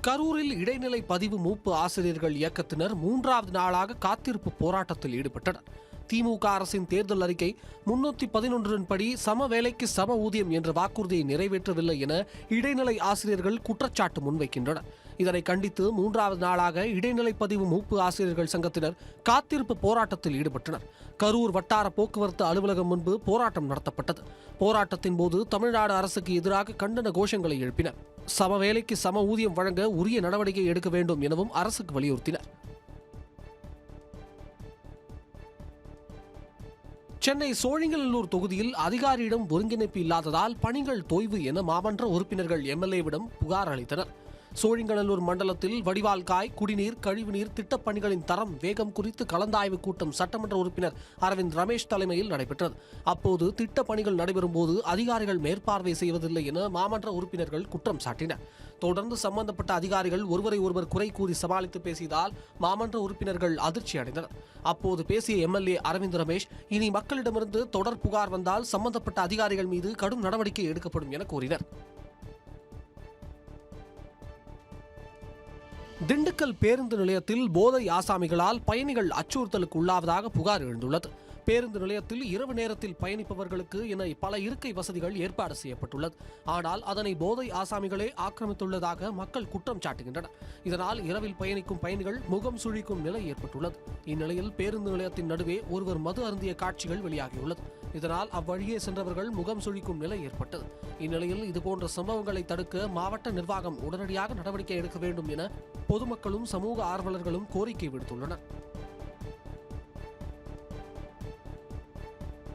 கரூரில் இடைநிலை பதிவு மூப்பு ஆசிரியர்கள் இயக்கத்தினர் 3வது நாளாக காத்திருப்பு போராட்டத்தில் ஈடுபட்டனர். திமுக அரசின் தேர்தல் அறிக்கை 311 படி சம வேலைக்கு சம ஊதியம் என்ற வாக்குறுதியை நிறைவேற்றவில்லை என இடைநிலை ஆசிரியர்கள் குற்றச்சாட்டு முன்வைக்கின்றனர். இதனை கண்டித்து 3வது நாளாக இடைநிலை பதிவு மூப்பு ஆசிரியர்கள் சங்கத்தினர் காத்திருப்பு போராட்டத்தில் ஈடுபட்டனர். கரூர் வட்டார போக்குவரத்து அலுவலகம் முன்பு போராட்டம் நடத்தப்பட்டது. போராட்டத்தின் போது தமிழ்நாடு அரசுக்கு எதிராக கண்டன கோஷங்களை எழுப்பினர். சம வேலைக்கு சம ஊதியம் வழங்க உரிய நடவடிக்கை எடுக்க வேண்டும் எனவும் அரசுக்கு வலியுறுத்தினர். சென்னை சோழிங்கநல்லூர் தொகுதியில் அதிகாரியிடம் ஒருங்கிணைப்பு இல்லாததால் பணிகள் தொய்வு என மாமன்ற உறுப்பினர்கள் எம்எல்ஏவிடம் புகார் அளித்தனர். சோழிங்கநல்லூர் மண்டலத்தில் வடிவால்காய், குடிநீர், கழிவுநீர் திட்டப் பணிகளின் தரம், வேகம் குறித்து கலந்தாய்வு கூட்டம் சட்டமன்ற உறுப்பினர் அரவிந்த் ரமேஷ் தலைமையில் நடைபெற்றது. அப்போது திட்டப் பணிகள் நடைபெறும் போது அதிகாரிகள் மேற்பார்வை செய்வதில்லை என மாமன்ற உறுப்பினர்கள் குற்றம் சாட்டினர். தொடர்ந்து சம்பந்தப்பட்ட அதிகாரிகள் ஒருவரை ஒருவர் குறை கூறி சமாளித்து பேசியதால் மாமன்ற உறுப்பினர்கள் அதிர்ச்சி அடைந்தனர். அப்போது பேசிய எம்எல்ஏ அரவிந்த் ரமேஷ், இனி மக்களிடமிருந்து தொடர் புகார் வந்தால் சம்பந்தப்பட்ட அதிகாரிகள் மீது கடும் நடவடிக்கை எடுக்கப்படும் என கூறினர். திண்டுக்கல் பேருந்து நிலையத்தில் போதை ஆசாமிகளால் பயணிகள் அச்சுறுத்தலுக்கு உள்ளாவதாக புகார் எழுந்துள்ளது. பேருந்து நிலையத்தில் இரவு நேரத்தில் பயணிப்பவர்களுக்கு என பல இருக்கை வசதிகள் ஏற்பாடு செய்யப்பட்டுள்ளது. ஆனால் அதனை போதை ஆசாமிகளே ஆக்கிரமித்துள்ளதாக மக்கள் குற்றம் சாட்டுகின்றனர். இதனால் இரவில் பயணிக்கும் பயணிகள் முகம் சுழிக்கும் நிலை ஏற்பட்டுள்ளது. இந்நிலையில் பேருந்து நிலையத்தின் நடுவே ஒருவர் மது அருந்திய காட்சிகள் வெளியாகியுள்ளது. இதனால் அவ்வழியே சென்றவர்கள் முகம் சுழிக்கும் நிலை ஏற்பட்டது. இந்நிலையில் இதுபோன்ற சம்பவங்களை தடுக்க மாவட்ட நிர்வாகம் உடனடியாக நடவடிக்கை எடுக்க வேண்டும் என பொதுமக்களும் சமூக ஆர்வலர்களும் கோரிக்கை விடுத்துள்ளனர்.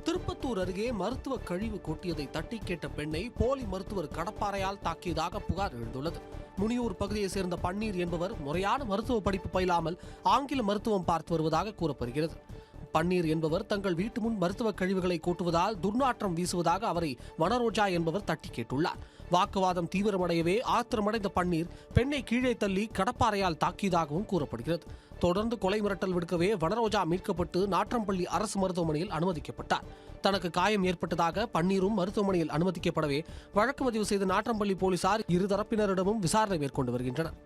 திருப்பத்தூர் அருகே மருத்துவ கழிவு கொட்டியதை தட்டி கேட்ட பெண்ணை போலி மருத்துவர் கடப்பாறையால் தாக்கியதாக புகார் எழுந்துள்ளது. முனியூர் பகுதியை சேர்ந்த பன்னீர் என்பவர் முறையான மருத்துவ படிப்பு பயிலாமல் ஆங்கில மருத்துவம் பார்த்து வருவதாக கூறப்படுகிறது. பன்னீர் என்பவர் தங்கள் வீட்டு முன் மருத்துவ கழிவுகளை கூட்டுவதால் துர்நாற்றம் வீசுவதாக அவரை வனரோஜா என்பவர் தட்டி கேட்டுள்ளார். வாக்குவாதம் தீவிரமடையவே ஆத்திரமடைந்த பன்னீர் பெண்ணை கீழே தள்ளி கடப்பாறையால் தாக்கியதாகவும் கூறப்படுகிறது. தொடர்ந்து கொலை மிரட்டல் விடுக்கவே வனரோஜா மீட்கப்பட்டு நாற்றம்பள்ளி அரசு மருத்துவமனையில் அனுமதிக்கப்பட்டார். தனக்கு காயம் ஏற்பட்டதாக பன்னீரும் மருத்துவமனையில் அனுமதிக்கப்படவே வழக்கு பதிவு செய்த நாற்றம்பள்ளி போலீசார் இருதரப்பினரிடமும் விசாரணை மேற்கொண்டு வருகின்றனர்.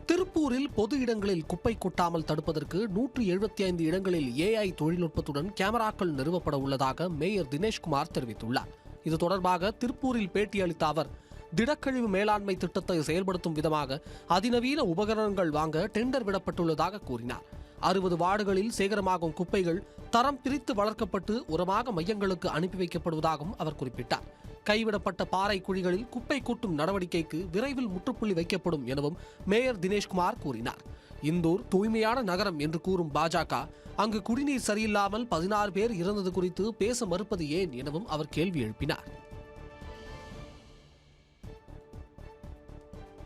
திருப்பூரில் பொது இடங்களில் குப்பை கொட்டாமல் தடுப்பதற்கு 175 இடங்களில் AI தொழில்நுட்பத்துடன் கேமராக்கள் நிறுவப்பட உள்ளதாக மேயர் தினேஷ்குமார் தெரிவித்துள்ளார். இது தொடர்பாக திருப்பூரில் பேட்டியளித்த அவர், திடக்கழிவு மேலாண்மை திட்டத்தை செயல்படுத்தும் விதமாக அதிநவீன உபகரணங்கள் வாங்க டெண்டர் விடப்பட்டுள்ளதாக கூறினார். 60 வார்டுகளில் சேகரமாகும் குப்பைகள் தரம் பிரித்து வளர்க்கப்பட்டு உரமாக மையங்களுக்கு அனுப்பி வைக்கப்படுவதாகவும் அவர் குறிப்பிட்டார். கைவிடப்பட்ட பாறை குழிகளில் குப்பை கூட்டும் நடவடிக்கைக்கு விரைவில் முற்றுப்புள்ளி வைக்கப்படும் எனவும் மேயர் தினேஷ்குமார் கூறினார். இந்தூர் தூய்மையான நகரம் என்று கூறும் பாஜக அங்கு குடிநீர் சரியில்லாமல் 16 பேர் இறந்தது குறித்து பேச மறுப்பது ஏன் எனவும் அவர் கேள்வி எழுப்பினார்.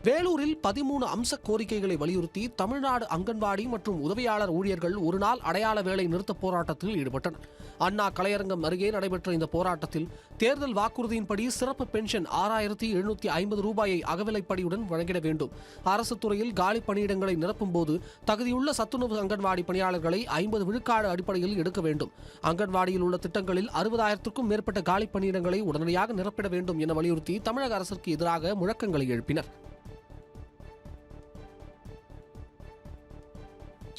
வேலூரில் 13 அம்ச கோரிக்கைகளை வலியுறுத்தி தமிழ்நாடு அங்கன்வாடி மற்றும் உதவியாளர் ஊழியர்கள் ஒருநாள் அடையாள வேலை நிறுத்த போராட்டத்தில் ஈடுபட்டனர். அண்ணா கலையரங்கம் அருகே நடைபெற்ற இந்த போராட்டத்தில் தேர்தல் வாக்குறுதியின்படி சிறப்பு பென்ஷன் 6750 ரூபாயை அகவிலைப்படியுடன் வழங்கிட வேண்டும், அரசு துறையில் காலி பணியிடங்களை நிரப்பும் போது தகுதியுள்ள சத்துணவு அங்கன்வாடி பணியாளர்களை 50 விழுக்காடு அடிப்படையில் எடுக்க வேண்டும், அங்கன்வாடியில் உள்ள திட்டங்களில் 60,000க்கும் மேற்பட்ட காலி பணியிடங்களை உடனடியாக நிரப்பிட வேண்டும் என வலியுறுத்தி தமிழக அரசுக்கு எதிராக முழக்கங்களை எழுப்பினர்.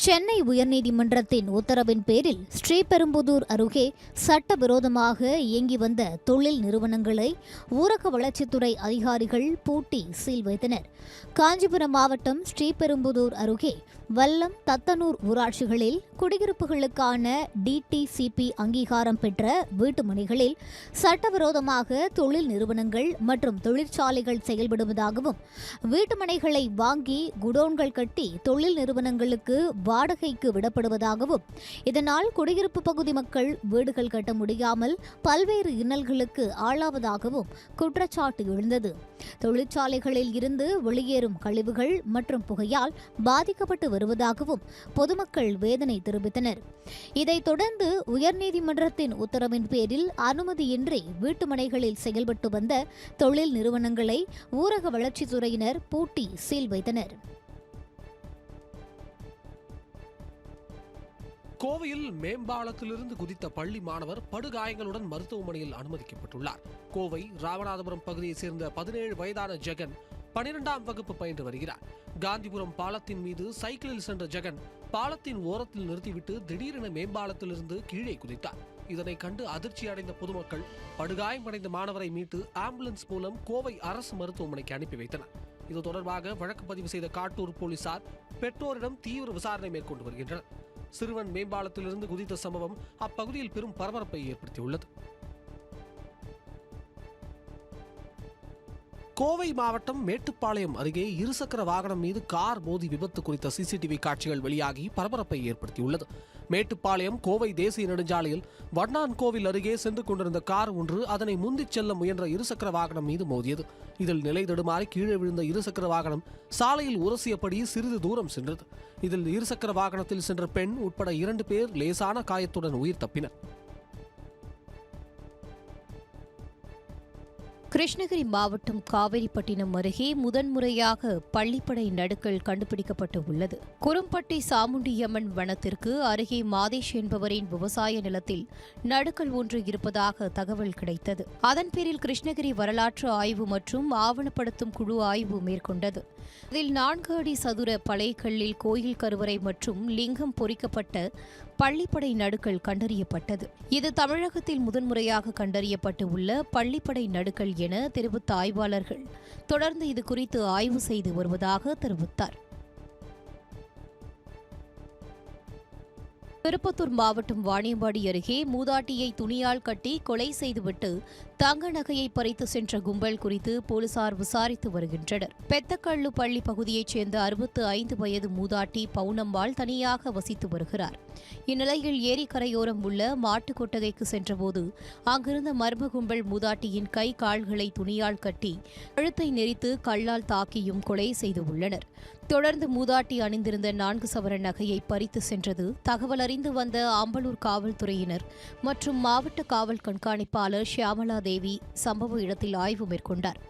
சென்னை உயர்நீதிமன்றத்தின் உத்தரவின் பேரில் ஸ்ரீபெரும்புதூர் அருகே சட்டவிரோதமாக இயங்கி வந்த தொழில் நிறுவனங்களை ஊரக வளர்ச்சித்துறை அதிகாரிகள் பூட்டி சீல் வைத்தனர். காஞ்சிபுரம் மாவட்டம் ஸ்ரீபெரும்புதூர் அருகே வல்லம், தத்தனூர் ஊராட்சிகளில் குடியிருப்புகளுக்கான DTCP அங்கீகாரம் பெற்ற வீட்டுமனைகளில் சட்டவிரோதமாக தொழில் நிறுவனங்கள் மற்றும் தொழிற்சாலைகள் செயல்படுவதாகவும், வீட்டுமனைகளை வாங்கி குடோன்கள் கட்டி தொழில் நிறுவனங்களுக்கு வாடகைக்கு விடப்படுவதாகவும், இதனால் குடியிருப்பு பகுதி மக்கள் வீடுகள் கட்ட முடியாமல் பல்வேறு இன்னல்களுக்கு ஆளாவதாகவும் குற்றச்சாட்டு எழுந்தது. தொழிற்சாலைகளில் இருந்து வெளியேறும் கழிவுகள் மற்றும் புகையால் பாதிக்கப்பட்டு வருவதாகவும் பொதுமக்கள் வேதனை தெரிவித்தனர். இதைத் தொடர்ந்து உயர்நீதிமன்றத்தின் உத்தரவின் பேரில் அனுமதியின்றி வீட்டுமனைகளில் செயல்பட்டு வந்த தொழில் நிறுவனங்களை ஊரக வளர்ச்சித்துறையினர் பூட்டி சீல் வைத்தனர். கோவையில் மேம்பாலத்திலிருந்து குதித்த பள்ளி மாணவர் படுகாயங்களுடன் மருத்துவமனையில் அனுமதிக்கப்பட்டுள்ளார். கோவை ராமநாதபுரம் பகுதியைச் சேர்ந்த 17 வயதான ஜெகன் 12ஆம் வகுப்பு பயின்று வருகிறார். காந்திபுரம் பாலத்தின் மீது சைக்கிளில் சென்ற ஜெகன் பாலத்தின் ஓரத்தில் நிறுத்திவிட்டு திடீரென மேம்பாலத்திலிருந்து கீழே குதித்தார். இதனை கண்டு அதிர்ச்சி அடைந்த பொதுமக்கள் படுகாயமடைந்த மாணவரை மீட்டு ஆம்புலன்ஸ் மூலம் கோவை அரசு மருத்துவமனைக்கு அனுப்பி வைத்தனர். இது தொடர்பாக வழக்கு பதிவு செய்த காட்டூர் போலீசார் பெற்றோரிடம் தீவிர விசாரணை மேற்கொண்டு வருகின்றனர். சிறுவன் மேம்பாலத்திலிருந்து குதித்த சம்பவம் அப்பகுதியில் பெரும் பரபரப்பை ஏற்படுத்தியுள்ளது. கோவை மாவட்டம் மேட்டுப்பாளையம் அருகே இருசக்கர வாகனம் மீது கார் மோதி விபத்து குறித்த சிசிடிவி காட்சிகள் வெளியாகி பரபரப்பை ஏற்படுத்தியுள்ளது. மேட்டுப்பாளையம் கோவை தேசிய நெடுஞ்சாலையில் வண்ணான்கோவில் அருகே சென்று கொண்டிருந்த கார் ஒன்று அதனை முந்திச் செல்ல முயன்ற இருசக்கர வாகனம் மீது மோதியது. இதில் நிலை தடுமாறி கீழே விழுந்த இருசக்கர வாகனம் சாலையில் உரசியபடி சிறிது தூரம் சென்றது. இதில் இருசக்கர வாகனத்தில் சென்ற பெண் உட்பட 2 பேர் லேசான காயத்துடன் உயிர் தப்பினர். கிருஷ்ணகிரி மாவட்டம் காவேரிப்பட்டினம் அருகே முதன்முறையாக பள்ளிப்படை நடுக்கல் கண்டுபிடிக்கப்பட்டு உள்ளது. குரும்பட்டி சாமுண்டியம்மன் வனத்திற்கு அருகே மாதேஷ் என்பவரின் விவசாய நிலத்தில் நடுக்கல் ஒன்று இருப்பதாக தகவல் கிடைத்தது. அதன் பேரில் கிருஷ்ணகிரி வரலாற்று ஆய்வு மற்றும் ஆவணப்படுத்தும் குழு ஆய்வு மேற்கொண்டது. இதில் 4 அடி சதுர பழையக்கல்லில் கோயில் கருவறை மற்றும் லிங்கம் பொறிக்கப்பட்ட பள்ளிப்படை நடுக்கல் கண்டறியப்பட்டது. இது தமிழகத்தில் முதன்முறையாக கண்டறியப்பட்டு உள்ள பள்ளிப்படை நடுக்கல் என தெரிவித்த ஆய்வாளர்கள் தொடர்ந்து இது குறித்து ஆய்வு செய்து வருவதாக தெரிவித்தார். திருப்பத்தூர் மாவட்டம் வாணியம்பாடி அருகே மூதாட்டியை துணியால் கட்டி கொலை செய்துவிட்டு தங்க நகையை பறித்து சென்ற கும்பல் குறித்து போலீசார் விசாரித்து வருகின்றனர். பெத்தக்கள்ளு பள்ளி பகுதியைச் சேர்ந்த 65 வயது மூதாட்டி பவுனம்பாள் தனியாக வசித்து வருகிறார். இந்நிலையில் ஏரிக்கரையோரம் உள்ள மாட்டுக் கொட்டகைக்கு சென்றபோது அங்கிருந்த மர்ம கும்பல் மூதாட்டியின் கை கால்களை துணியால் கட்டி கழுத்தை நெரித்து கல்லால் தாக்கியும் கொலை செய்துள்ளனர். தொடர்ந்து மூதாட்டி அணிந்திருந்த 4 சவரன் நகையை பறித்து சென்றது தகவல் அறிந்து வந்த ஆம்பலூர் காவல்துறையினர் மற்றும் மாவட்ட காவல் கண்காணிப்பாளர் ஷியாமலா தேவி சம்பவ இடத்தில் ஆய்வு மேற்கொண்டார்.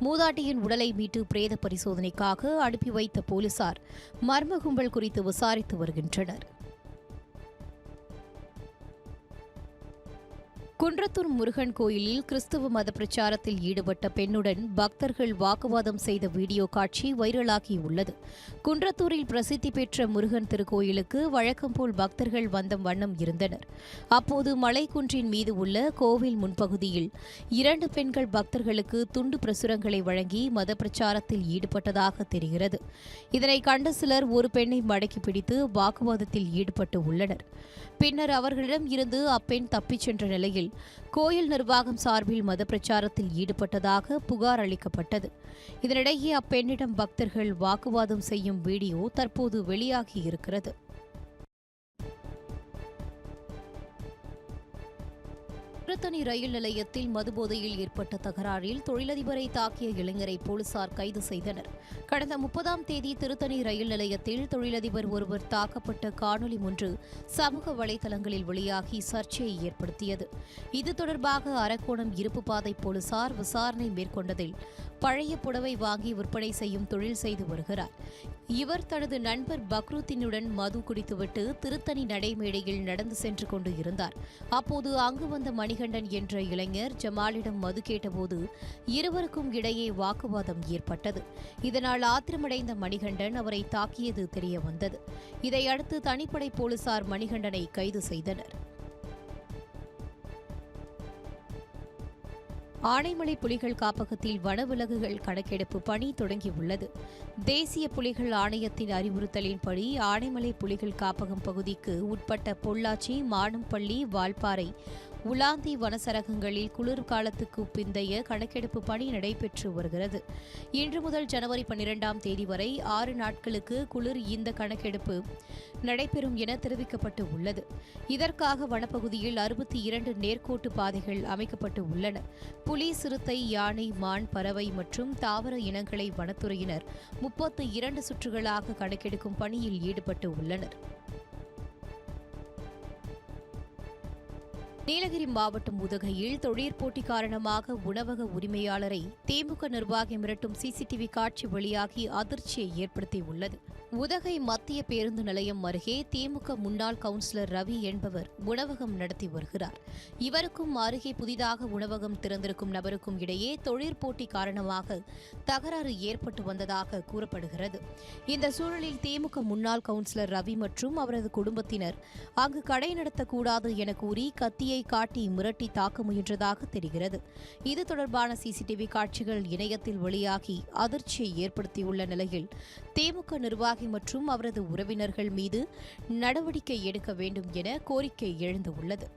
மூதாட்டியின் உடலை மீட்டு பிரேத பரிசோதனைக்காக அனுப்பி வைத்த போலீசார் மர்ம கும்பல் குறித்து விசாரித்து வருகின்றனர். குன்றத்தூர் முருகன் கோயிலில் கிறிஸ்துவ மத பிரச்சாரத்தில் ஈடுபட்ட பெண்ணுடன் பக்தர்கள் வாக்குவாதம் செய்த வீடியோ காட்சி வைரலாகியுள்ளது. குன்றத்தூரில் பிரசித்தி பெற்ற முருகன் திருக்கோயிலுக்கு வழக்கம் போல் பக்தர்கள் வந்த வண்ணம் இருந்தனர். அப்போது மலைக்குன்றின் மீது உள்ள கோவில் முன்பகுதியில் 2 பெண்கள் பக்தர்களுக்கு துண்டு பிரசுரங்களை வழங்கி மத பிரச்சாரத்தில் ஈடுபட்டதாக தெரிகிறது. இதனை கண்ட சிலர் ஒரு பெண்ணை மடக்கி பிடித்து வாக்குவாதத்தில் ஈடுபட்டு உள்ளனர். பின்னர் அவர்களிடம் இருந்து அப்பெண் தப்பிச் சென்ற நிலையில் கோயில் நிர்வாகம் சார்பில் மத பிரச்சாரத்தில் ஈடுபட்டதாக புகார் அளிக்கப்பட்டது. இதனிடையே அப்பெண்ணிடம் பக்தர்கள் வாக்குவாதம் செய்யும் வீடியோ தற்போது வெளியாகியிருக்கிறது. திருத்தணி ரயில் நிலையத்தில் மதுபோதையில் ஏற்பட்ட தகராறில் தொழிலதிபரை தாக்கிய இளைஞரை போலீசார் கைது செய்தனர். கடந்த 30ஆம் தேதி திருத்தணி ரயில் நிலையத்தில் தொழிலதிபர் ஒருவர் தாக்கப்பட்ட காணொலி ஒன்று சமூக வலைதளங்களில் வெளியாகி சர்ச்சையை ஏற்படுத்தியது. இது தொடர்பாக அரக்கோணம் இருப்பு பாதை போலீசார் விசாரணை மேற்கொண்டதில் பழைய புடவை வாங்கி விற்பனை செய்யும் தொழில் செய்து வருகிறார். இவர் தனது நண்பர் பக்ருத்தினுடன் மது குடித்துவிட்டு திருத்தணி நடைமேடையில் நடந்து சென்று கொண்டு இருந்தார். அப்போது அங்கு வந்த மணிகண்டன் என்ற இளைஞர் ஜமாலிடம் மது கேட்டபோது இருவருக்கும் இடையே வாக்குவாதம் ஏற்பட்டது. இதனால் ஆத்திரமடைந்த மணிகண்டன் அவரை தாக்கியது தெரியவந்தது. இதையடுத்து தனிப்படை போலீசார் மணிகண்டனை கைது செய்தனர். ஆனைமலை புலிகள் காப்பகத்தில் வனவிலங்குகள் கணக்கெடுப்பு பணி தொடங்கியுள்ளது. தேசிய புலிகள் ஆணையத்தின் அறிவுறுத்தலின்படி ஆனைமலை புலிகள் காப்பகம் பகுதிக்கு உட்பட்ட பொள்ளாச்சி, மானம்பள்ளி, வால்பாறை, உலாந்தி வனசரகங்களில் குளிர்காலத்துக்கு பிந்தைய கணக்கெடுப்பு பணி நடைபெற்று வருகிறது. இன்று முதல் ஜனவரி 12ஆம் தேதி வரை 6 நாட்களுக்கு குளிர் இந்த கணக்கெடுப்பு நடைபெறும் என தெரிவிக்கப்பட்டு உள்ளது. இதற்காக வனப்பகுதியில் 62 நேர்கோட்டு பாதைகள் அமைக்கப்பட்டு உள்ளன. புலி, சிறுத்தை, யானை, மான், பறவை மற்றும் தாவர இனங்களை வனத்துறையினர் 32 சுற்றுகளாக கணக்கெடுக்கும் பணியில் ஈடுபட்டு உள்ளனர். நீலகிரி மாவட்டம் உதகையில் தொழிற்போட்டி காரணமாக உணவக உரிமையாளரை திமுக நிர்வாகி மிரட்டும் சிசிடிவி காட்சி வெளியாகி அதிர்ச்சியை ஏற்படுத்தியுள்ளது. உதகை மத்திய பேருந்து நிலையம் அருகே திமுக முன்னாள் கவுன்சிலர் ரவி என்பவர் உணவகம் நடத்தி வருகிறார். இவருக்கும் அருகே புதிதாக உணவகம் திறந்திருக்கும் நபருக்கும் இடையே தொழிற்போட்டி காரணமாக தகராறு ஏற்பட்டு வந்ததாக கூறப்படுகிறது. இந்த சூழலில் திமுக முன்னாள் கவுன்சிலர் ரவி மற்றும் அவரது குடும்பத்தினர் அங்கு கடை நடத்தக்கூடாது என கூறி கத்தியை காட்டி மிரட்டி தாக்க முயன்றதாக தெரிகிறது. இது தொடர்பான சிசிடிவி காட்சிகள் இணையத்தில் வெளியாகி அதிர்ச்சியை ஏற்படுத்தியுள்ள நிலையில் திமுக நிர்வாகி மற்றும் அவரது உறவினர்கள் மீது நடவடிக்கை எடுக்க வேண்டும் என கோரிக்கை எழுந்துள்ளது.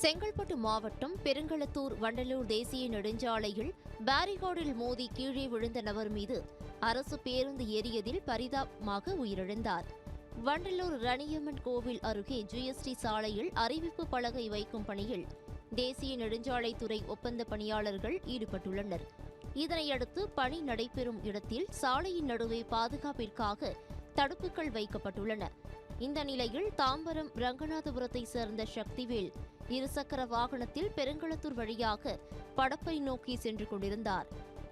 செங்கல்பட்டு மாவட்டம் பெருங்களத்தூர் வண்டலூர் தேசிய நெடுஞ்சாலையில் பேரிகார்டில் மோதி கீழே விழுந்த நபர் மீது அரசு பேருந்து ஏறியதில் பரிதாபமாக உயிரிழந்தார். வண்டலூர் ரணியம்மன் கோவில் அருகே ஜிஎஸ்டி சாலையில் அறிவிப்பு பலகை வைக்கும் பணியில் தேசிய நெடுஞ்சாலைத்துறை ஒப்பந்த பணியாளர்கள் ஈடுபட்டுள்ளனர். இதனையடுத்து பணி நடைபெறும் இடத்தில் சாலையின் நடுவே பாதுகாப்பிற்காக தடுப்புகள் வைக்கப்பட்டுள்ளன. இந்த நிலையில் தாம்பரம் ரங்கநாதபுரத்தை சேர்ந்த சக்திவேல் இருசக்கர வாகனத்தில் பெருங்களத்தூர் வழியாக படப்பை நோக்கி சென்று கொண்டிருந்தார்.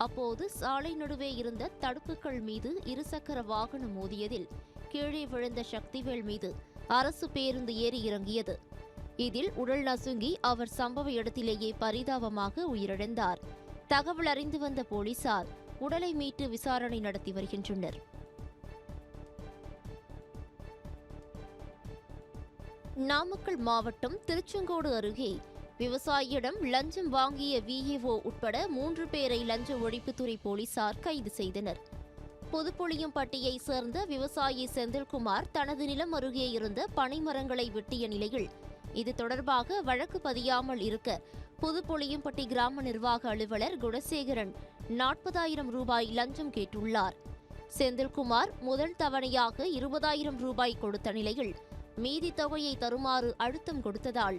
அப்போது சாலை நடுவே இருந்த தடுப்புகள் மீது இருசக்கர வாகனம் மோதியதில் கீழே விழுந்த சக்திவேல் மீது அரசு பேருந்து ஏறி இறங்கியது. இதில் உடல் நசுங்கி அவர் சம்பவ இடத்திலேயே பரிதாபமாக உயிரிழந்தார். தகவல் அறிந்து வந்த போலீசார் உடலை மீட்டு விசாரணை நடத்தி வருகின்றனர். நாமக்கல் மாவட்டம் திருச்செங்கோடு அருகே விவசாயியிடம் லஞ்சம் வாங்கிய விஏஓ உட்பட 3 பேரை லஞ்ச ஒழிப்புத்துறை போலீசார் கைது செய்தனர். புதுப்புளியம்பட்டியை சேர்ந்த விவசாயி செந்தில்குமார் தனது நிலம் அருகே இருந்த பனைமரங்களை வெட்டிய நிலையில் இது தொடர்பாக வழக்கு பதியாமல் இருக்க புதுப்புளியம்பட்டி கிராம நிர்வாக அலுவலர் குணசேகரன் 40,000 ரூபாய் லஞ்சம் கேட்டுள்ளார். செந்தில்குமார் முதல் தவணையாக 20,000 ரூபாய் கொடுத்த நிலையில் மீதி தொகையை தருமாறு அழுத்தம் கொடுத்ததால்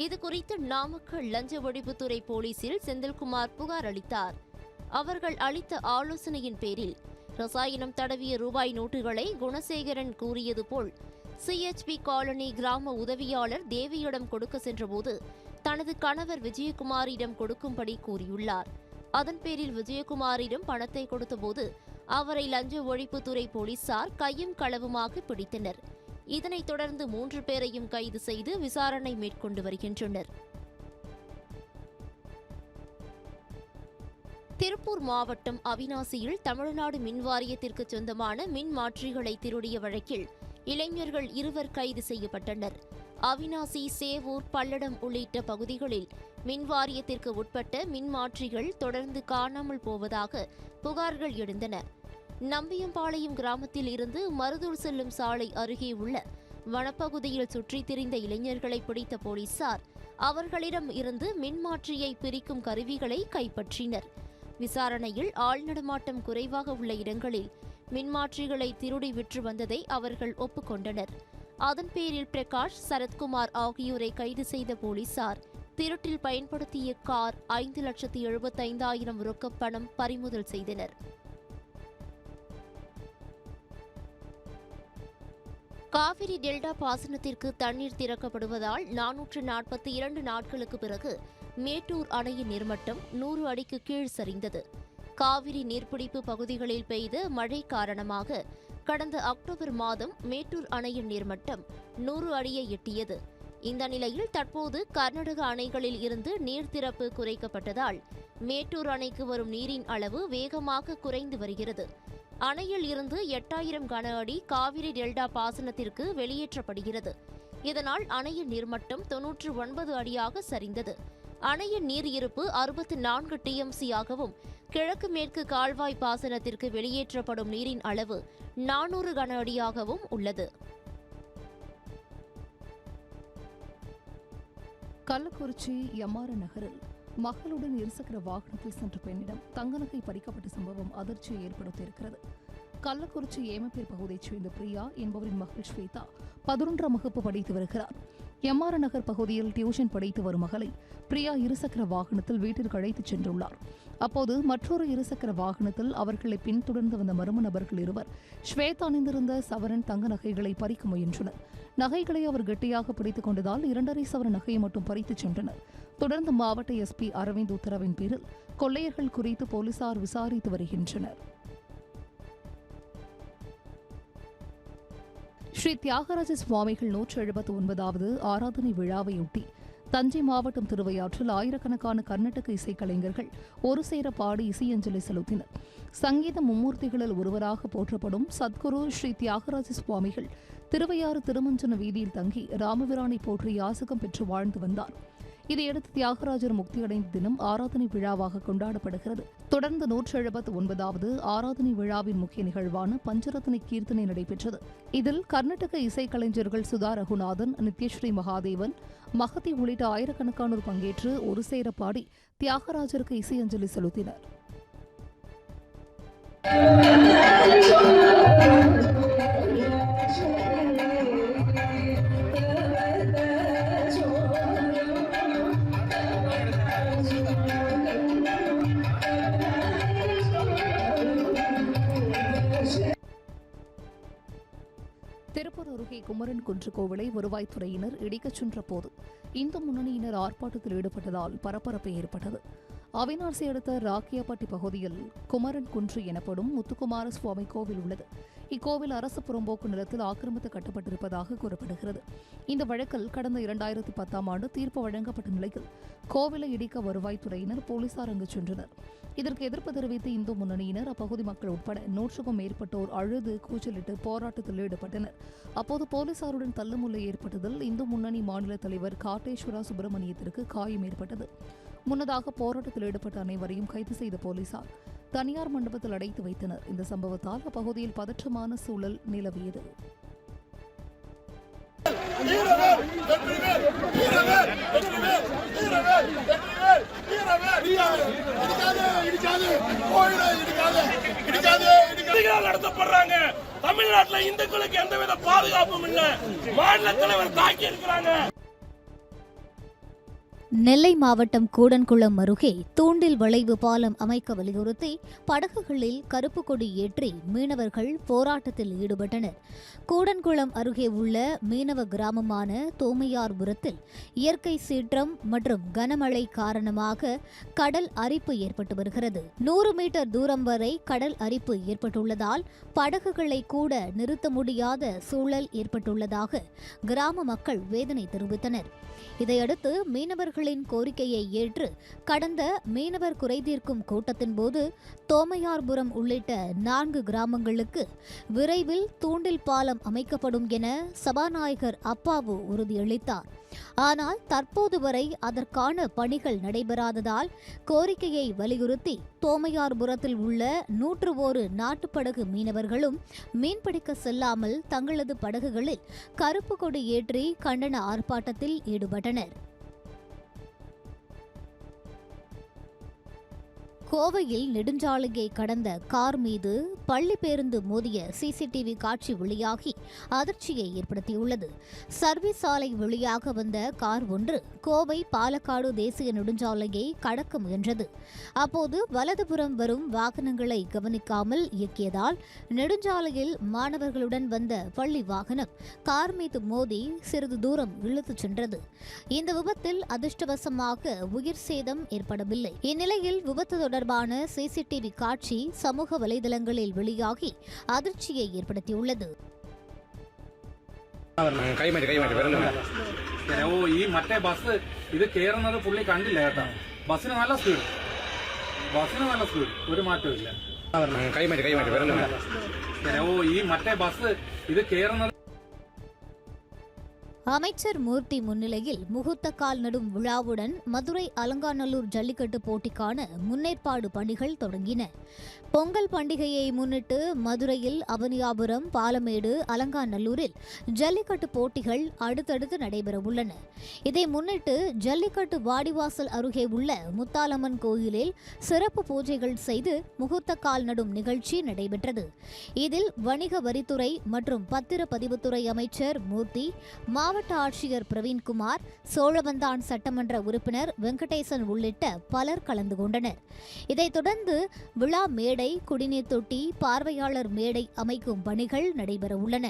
இதுகுறித்து நாமக்கல் லஞ்ச ஒழிப்புத்துறை போலீசில் செந்தில்குமார் புகார் அளித்தார். அவர்கள் அளித்த ஆலோசனையின் பேரில் ரசாயனம் தடவிய ரூபாய் நோட்டுகளை குணசேகரன் கூறியது போல் சிஎச்பி காலனி கிராம உதவியாளர் தேவியிடம் கொடுக்க சென்றபோது தனது கணவர் விஜயகுமாரிடம் கொடுக்கும்படி கூறியுள்ளார். அதன் பேரில் விஜயகுமாரிடம் பணத்தை கொடுத்தபோது அவரை லஞ்ச ஒழிப்புத்துறை போலீசார் கையும் களவுமாக பிடித்தனர். இதனைத் தொடர்ந்து 3 பேரையும் கைது செய்து விசாரணை மேற்கொண்டு வருகின்றனர். திருப்பூர் மாவட்டம் அவிநாசியில் தமிழ்நாடு மின் வாரியத்திற்கு சொந்தமான மின் மாற்றிகளை திருடிய வழக்கில் இளைஞர்கள் 2 கைது செய்யப்பட்டனர். அவிநாசி, சேவூர், பல்லடம் உள்ளிட்ட பகுதிகளில் மின் வாரியத்திற்கு உட்பட்ட மின் மாற்றிகள் தொடர்ந்து காணாமல் போவதாக புகார்கள் எழுந்தன. நம்பியம்பாளையம் கிராமத்தில் இருந்து மருதூர் செல்லும் சாலை அருகே உள்ள வனப்பகுதியில் சுற்றித் திரிந்த இளைஞர்களை பிடித்த போலீசார் அவர்களிடம் இருந்து மின்மாற்றியை பிரிக்கும் கருவிகளை கைப்பற்றினர். விசாரணையில் ஆள் நடமாட்டம் குறைவாக உள்ள இடங்களில் மின்மாற்றிகளை திருடி விற்று வந்ததை அவர்கள் ஒப்புக்கொண்டனர். அதன் பேரில் பிரகாஷ், சரத்குமார் ஆகியோரை கைது செய்த போலீசார் திருட்டில் பயன்படுத்திய கார், 5,75,000 ரொக்கப் பணம் பறிமுதல் செய்தனர். காவிரி டெல்டா பாசனத்திற்கு தண்ணீர் திறக்கப்படுவதால் 442 நாட்களுக்கு பிறகு மேட்டூர் அணையின் நீர்மட்டம் 100 அடிக்கு கீழ் சரிந்தது. காவிரி நீர்பிடிப்பு பகுதிகளில் பெய்த மழை காரணமாக கடந்த அக்டோபர் மாதம் மேட்டூர் அணையின் நீர்மட்டம் 100 அடியை எட்டியது. இந்த நிலையில் தற்போது கர்நாடக அணைகளில் இருந்து நீர் திறப்பு குறைக்கப்பட்டதால் மேட்டூர் அணைக்கு வரும் நீரின் அளவு வேகமாக குறைந்து வருகிறது. அணையில் இருந்து 8,000 கன அடி காவிரி டெல்டா பாசனத்திற்கு வெளியேற்றப்படுகிறது. இதனால் அணையின் நீர்மட்டம் 99 அடியாக சரிந்தது. அணையின் நீர் இருப்பு 64 டிஎம்சி ஆகவும் கிழக்கு மேற்கு கால்வாய் பாசனத்திற்கு வெளியேற்றப்படும் நீரின் அளவு 400 கன அடியாகவும் உள்ளது. கள்ளக்குறிச்சி எம்ஆர் நகரில் மகளுடன் இருசக்கர வாகனத்தில் சென்ற பெண்ணிடம் தங்க நகை பறிக்கப்பட்ட சம்பவம் அதிர்ச்சியை ஏற்படுத்தியிருக்கிறது. கள்ளக்குறிச்சி ஏமப்பேர் பகுதியைச் சேர்ந்த பிரியா என்பவரின் மகள் ஸ்வேதா 11ஆம் வகுப்பு படித்து வருகிறார். எம்ஆர் நகர் பகுதியில் டியூஷன் படித்து வரும் மகளை பிரியா இருசக்கர வாகனத்தில் வீட்டிற்கு அழைத்துச் சென்றுள்ளார். அப்போது மற்றொரு இருசக்கர வாகனத்தில் அவர்களை பின்தொடர்ந்து வந்த மர்ம நபர்கள் இருவர் ஸ்வேதா அணிந்திருந்த சவரன் தங்க நகைகளை பறிக்க முயன்றனர். நகைகளை அவர் கெட்டியாக பிடித்துக் கொண்டதால் 2.5 சவரன் நகையை மட்டும் பறித்துச் சென்றனர். தொடர்ந்து மாவட்ட எஸ்பி அரவிந்த் உத்தரவின் பேரில் கொள்ளையர்கள் குறித்து போலீசார் விசாரித்து வருகின்றனர். ஸ்ரீ தியாகராஜ சுவாமிகள் 179வது ஆராதனை விழாவையொட்டி தஞ்சை மாவட்டம் திருவையாற்றில் ஆயிரக்கணக்கான கர்நாடக இசைக்கலைஞர்கள் ஒரு சேர பாடி இசையஞ்சலி செலுத்தினர். சங்கீத மும்மூர்த்திகளில் ஒருவராக போற்றப்படும் சத்குரு ஸ்ரீ தியாகராஜ சுவாமிகள் திருவையாறு திருமஞ்சன வீதியில் தங்கி ராமபிரானை போற்றி யாசகம் பெற்று வாழ்ந்து வந்தார். இதையடுத்து தியாகராஜர் முக்தியடைந்த தினம் ஆராதனை விழாவாக கொண்டாடப்படுகிறது. தொடர்ந்து 179வது ஆராதனை விழாவின் முக்கிய நிகழ்வான பஞ்சரத்ன கீர்த்தனை நடைபெற்றது. இதில் கர்நாடக இசைக்கலைஞர்கள் சுதா ரகுநாதன், நித்யஸ்ரீ மகாதேவன், மகதி உள்ளிட்ட ஆயிரக்கணக்கானோர் பங்கேற்று ஒரு சேர பாடி தியாகராஜருக்கு இசையஞ்சலி செலுத்தினர். திருப்பூர் அருகே குமரன் குன்று கோவிலை வருவாய்த்துறையினர் இடிக்கச் சென்ற போது இந்து முன்னணியினர் ஆர்ப்பாட்டத்தில் ஈடுபட்டதால் பரபரப்பு ஏற்பட்டது. அவினாசி அடுத்த ராக்கியாப்பட்டி பகுதியில் குமரன் குன்று எனப்படும் முத்துக்குமார சுவாமி கோவில் உள்ளது. இக்கோவில் அரசு புறம்போக்கு நிலத்தில் ஆக்கிரமித்து கட்டப்பட்டிருப்பதாக கூறப்படுகிறது. இந்த வழக்கில் கடந்த 2010ஆம் ஆண்டு தீர்ப்பு வழங்கப்பட்ட நிலையில் கோவிலை இடிக்க வருவாய்த்துறையினர் போலீசார் அங்கு சென்றனர். இதற்கு எதிர்ப்பு தெரிவித்து இந்து முன்னணியினர் அப்பகுதி மக்கள் உட்பட 100க்கும் மேற்பட்டோர் அழுது கூச்சலிட்டு போராட்டத்தில் ஈடுபட்டனர். அப்போது போலீசாருடன் தள்ளுமுள்ளை ஏற்பட்டதில் இந்து முன்னணி மாநில தலைவர் காட்டேஸ்வரா சுப்பிரமணியத்திற்கு காயம் ஏற்பட்டது. முன்னதாக போராட்டத்தில் ஈடுபட்ட அனைவரையும் கைது செய்த போலீசார் தனியார் மண்டபத்தில் அடைத்து வைத்தனர். இந்த சம்பவத்தால் அப்பகுதியில் பதற்றமான சூழல் நிலவியது. நடத்தப்படுறாங்க. தமிழ்நாட்டில் இந்துக்களுக்கு எந்தவித பாதுகாப்பும் இல்ல. மாநில தலைவர் தாக்கி இருக்கிறாங்க. நெல்லை மாவட்டம் கூடன்குளம் அருகே தூண்டில் வளைவு பாலம் அமைக்க வலியுறுத்தி படகுகளில் கருப்பு கொடி ஏற்றி மீனவர்கள் போராட்டத்தில் ஈடுபட்டனர். கூடன்குளம் அருகே உள்ள மீனவ கிராமமான தோமையார்புரத்தில் இயற்கை சீற்றம் மற்றும் கனமழை காரணமாக கடல் அரிப்பு ஏற்பட்டு வருகிறது. 100 மீட்டர் தூரம் வரை கடல் அரிப்பு ஏற்பட்டுள்ளதால் படகுகளை கூட நிறுத்த முடியாத சூழல் ஏற்பட்டுள்ளதாக கிராம மக்கள் வேதனை தெரிவித்தனர். இதையடுத்து மீனவர்களின் கோரிக்கையை ஏற்று கடந்த மீனவர் குறைதீர்க்கும் கூட்டத்தின் போது தோமையார்புரம் உள்ளிட்ட 4 கிராமங்களுக்கு விரைவில் தூண்டில் பாலம் அமைக்கப்படும் என சபாநாயகர் அப்பாவு உறுதியளித்தார். ஆனால் தற்போது வரை அதற்கான பணிகள் நடைபெறாததால் கோரிக்கையை வலியுறுத்தி தோமையார்புரத்தில் உள்ள 101 நாட்டுப்படகு மீனவர்களும் மீன்பிடிக்க செல்லாமல் தங்களது படகுகளில் கருப்பு கொடி ஏற்றி கண்டன ஆர்ப்பாட்டத்தில் ஈடுபட்டனர். கோவையில் நெடுஞ்சாலையை கடந்த கார் மீது பள்ளி பேருந்து மோதிய சிசிடிவி காட்சி வெளியாகி அதிர்ச்சியை ஏற்படுத்தியுள்ளது. சர்வீஸ் சாலை வழியாக வந்த கார் ஒன்று கோவை பாலக்காடு தேசிய நெடுஞ்சாலையை கடக்க முயன்றது. அப்போது வலதுபுறம் வரும் வாகனங்களை கவனிக்காமல் இயக்கியதால் நெடுஞ்சாலையில் மாணவர்களுடன் வந்த பள்ளி வாகனம் கார் மீது மோதி சிறிது தூரம் இழுத்துச் சென்றது. இந்த விபத்தில் அதிர்ஷ்டவசமாக உயிர் சேதம் ஏற்படவில்லை. இந்நிலையில் விபத்து தொடர்பான சிசிடிவி காட்சி சமூக வலைதளங்களில் வெளியாகி அதிர்ச்சியை ஏற்படுத்தியுள்ளது. ഈ മറ്റേ ബസ് ഇത് കയറുന്നത് പുള്ളി കണ്ടില്ല കേട്ടോ. ബസ്സിന് നല്ല സ്പീഡ് ഒരു മാറ്റവും ഇല്ല. ഈ മറ്റേ ബസ് ഇത് കയറുന്നത് அமைச்சர் மூர்த்தி முன்னிலையில் முகூர்த்த கால் நடும் விழாவுடன் மதுரை அலங்காநல்லூர் ஜல்லிக்கட்டு போட்டிக்கான முன்னேற்பாடு பணிகள் தொடங்கின. பொங்கல் பண்டிகையை முன்னிட்டு மதுரையில் அவனியாபுரம், பாலமேடு, அலங்காநல்லூரில் ஜல்லிக்கட்டு போட்டிகள் அடுத்தடுத்து நடைபெறவுள்ளன. இதை முன்னிட்டு ஜல்லிக்கட்டு வாடிவாசல் அருகே உள்ள முத்தாலம்மன் கோயிலில் சிறப்பு பூஜைகள் செய்து முகூர்த்த கால் நடும் நிகழ்ச்சி நடைபெற்றது. இதில் வணிக வரித்துறை மற்றும் பத்திரப்பதிவுத்துறை அமைச்சர் மூர்த்தி, மாவட்ட ஆட்சியர் பிரவீன்குமார், சோழவந்தான் சட்டமன்ற உறுப்பினர் வெங்கடேசன் உள்ளிட்ட பலர் கலந்து கொண்டனர். இதைத் தொடர்ந்து விழா மேடை, குடிநீர் தொட்டி, பார்வையாளர் மேடை அமைக்கும் பணிகள் நடைபெறவுள்ளன.